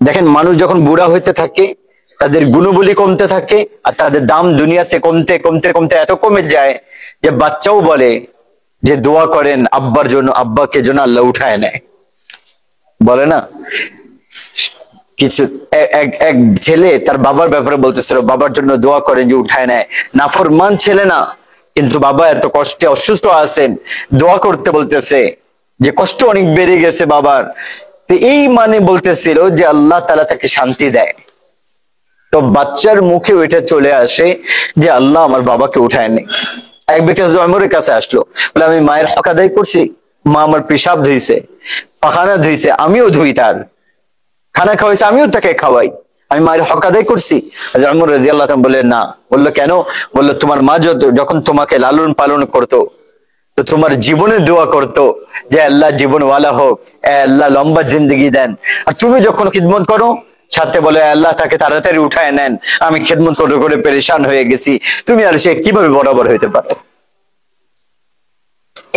দেখেন মানুষ যখন বুড়া হইতে থাকে তাদের গুণবলী কমতে থাকে আর তাদের দাম দুনিয়াতে কমতে কমতে কমতে এত কমে যায় যে বাচ্চাও বলে যে দোয়া করেন আব্বার জন্য, আব্বাকে যেন আল্লাহ উঠায় নেয়। বলে না কিছু, এক ছেলে তার বাবার ব্যাপারে বলতেছিল বাবার জন্য দোয়া করেন যে উঠায় নেয়। নাফরমান ছেলে না, কিন্তু বাবা এত কষ্টে অসুস্থ আছেন, দোয়া করতে বলতেছে যে কষ্ট অনেক বেড়ে গেছে বাবার। তো এই মানে বলতেছিল যে আল্লাহ তাআলা তাকে শান্তি দেয়। তো বাচ্চার মুখে ওইটা চলে আসে যে আল্লাহ আমার বাবাকে উঠায় নেই। এক ব্যক্তি ওমরের কাছে আসলো, বলে আমি মায়ের হক আদায় করছি, মা আমার পেশাব ধুইছে, পাখানা ধুইছে, আমিও ধুই, তার খানা খাওয়াইছে আমিও তাকে খাওয়াই, আমি মায়ের হক আদায় করছি? ওমর রাদিয়াল্লাহু তাআলা বললেন না। বললো কেন? বললো তোমার মা যখন তোমাকে লালন পালন করতো তো তোমার জীবনে দোয়া করতো যে আল্লাহ জীবনওয়ালা হোক, আল্লাহ লম্বা জিন্দগি দেন, আর তুমি যখন খিদমত করো সাথে বলে আল্লাহ তাকে তাড়াতাড়ি উঠায় নেন, আমি খিদমত করে করে পেরেশান হয়ে গেছি, তুমি আর সে কিভাবে বরাবর হইতে পারো?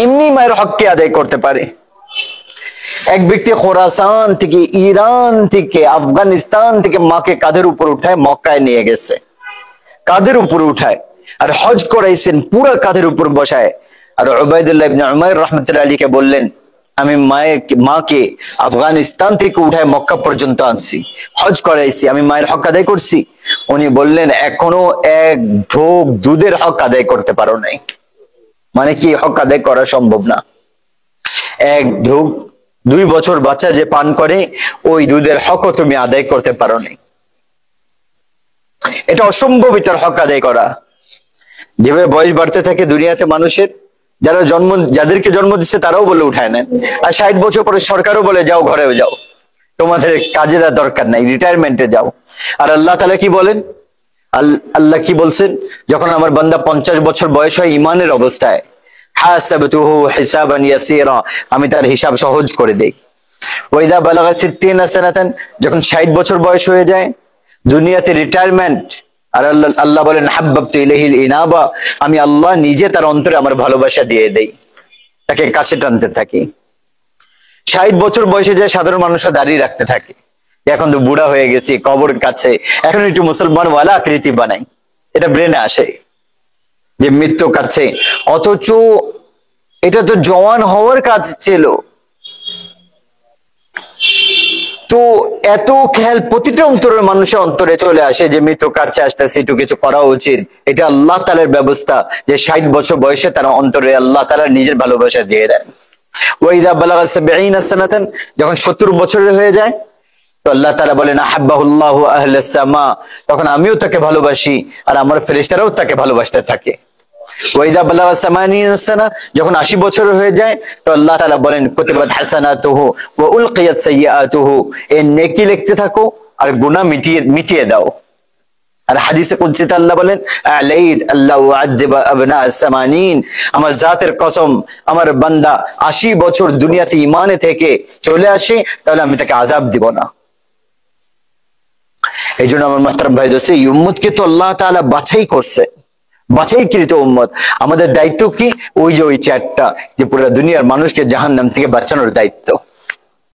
এমনি মায়ের হককে আদায় করতে পারে। এক ব্যক্তি খোরাসান থেকে, ইরান থেকে, আফগানিস্তান থেকে মাকে কাঁধের উপর উঠায় মক্কায় নিয়ে গেছে, কাঁধের উপর উঠায় আর হজ করাইছেন পুরা কাঁধের উপর বসায়। আর উবাইদুল্লাহ ইবনে উমাইর রাহমাতুল্লাহ আলাইহি বললেন আমি মাকে আফগানিস্তান থেকে উঠায় মক্কা পর্যন্ত আনছি, হজ করাইছি, আমি মায়ের হক আদায় করছি? উনি বললেন এখনো এক ঢোক দুধের হক আদায় করতে পারো নাই। মানে কি হক আদায় করা সম্ভব না? এক ঢোক 2 বছর বাচ্চা যে পান করে ওই দুধের হকও তুমি আদায় করতে পারো নাই। এটা অসম্ভব এটার হক আদায় করা। যেভাবে বয়স বাড়তে থাকে দুনিয়াতে মানুষের, যাদেরকে জন্ম দিচ্ছে তারাও বলে উঠায় নেন, আর 60 বছর পরে সরকারও বলে যাও ঘরে যাও, তোমাদের কাজে দরকার নাই, রিটায়ারমেন্টে যাও। আর আল্লাহ তাআলা কি বলেন? আল্লাহ কি বলছেন? যখন আমার বান্দা 50 বছর বয়স হয় ইমানের অবস্থায়, হাসাবতুহু হিসাবান ইয়াসীরা, আমি তার হিসাব সহজ করে দেই। ওয়াইদা বালাগা 60 সানাতান, যখন 60 বছর বয়স হয়ে যায় দুনিয়াতে রিটায়ারমেন্ট, আর আল্লাহ বলেন হাব্বাবতু ইলাইহিল ইনাবা, আমি আল্লাহ নিজে তার অন্তরে আমার ভালোবাসা দিয়ে দেই, তাকে কাছে টানতে থাকি। 60 বছর বয়সে যায় সাধারণ মানুষরা দাঁড়িয়ে রাখতে থাকে, এখন তো বুড়া হয়ে গেছি, কবর কাছে, এখন একটু মুসলমান ওয়ালা আকৃতি বানাই, এটা ব্রেনে আসে যে মৃত্যু কাছে। অথচ এটা তো জওয়ান হওয়ার কাজ ছিল। তো এত খেয়াল প্রতিটা অন্তরের মানুষের অন্তরে চলে আসে যে মৃত্যু কাছে আসতেছে, একটু কিছু করা উচিত। এটা আল্লাহ তাআলার ব্যবস্থা যে 60 বছর বয়সে তারা অন্তরে আল্লাহ তাআলা নিজের ভালোবাসা দিয়ে দেন। ওয়াইদা বালাগা 70 সানাতান, যখন 70 বছরের হয়ে যায় তো আল্লাহ তাআলা বলেন আহাব্বাহুল্লাহু আহলাস সামা, তখন আমিও তাকে ভালোবাসি আর আমার ফেরেশতারাও তাকে ভালোবাসতে থাকে। ওয়াইদা বালাগা 80 সানা, যখন 80 বছর হয়ে যায় তো আল্লাহ তাআলা বলেন কুতিবাত হাসানাতুহু ওয়া উলকিয়াত সাইয়্যাতুহু, এই নেকি লিখতে থাকো আর গুনাহ মিটিয়ে দাও। আর হাদিসে কুদসিতে আল্লাহ বলেন আলাইদ আল্লাহু আযযিবা আবনা 80, আমার জাতের কসম আমার বান্দা 80 বছর দুনিয়াতে ঈমানে থেকে চলে আসে তাহলে আমি তাকে আযাব দিব না। এইজন্য আমার মুহতারাম ভাই দোস্ত, এই উম্মতকে তো আল্লাহ তাআলা বাছাই করছে, বাছাইকৃত উম্মত। আমাদের দায়িত্ব কি? ওই যে ওই 4টা, যে পুরো দুনিয়ার মানুষকে জাহান্নাম থেকে বাঁচানোর দায়িত্ব।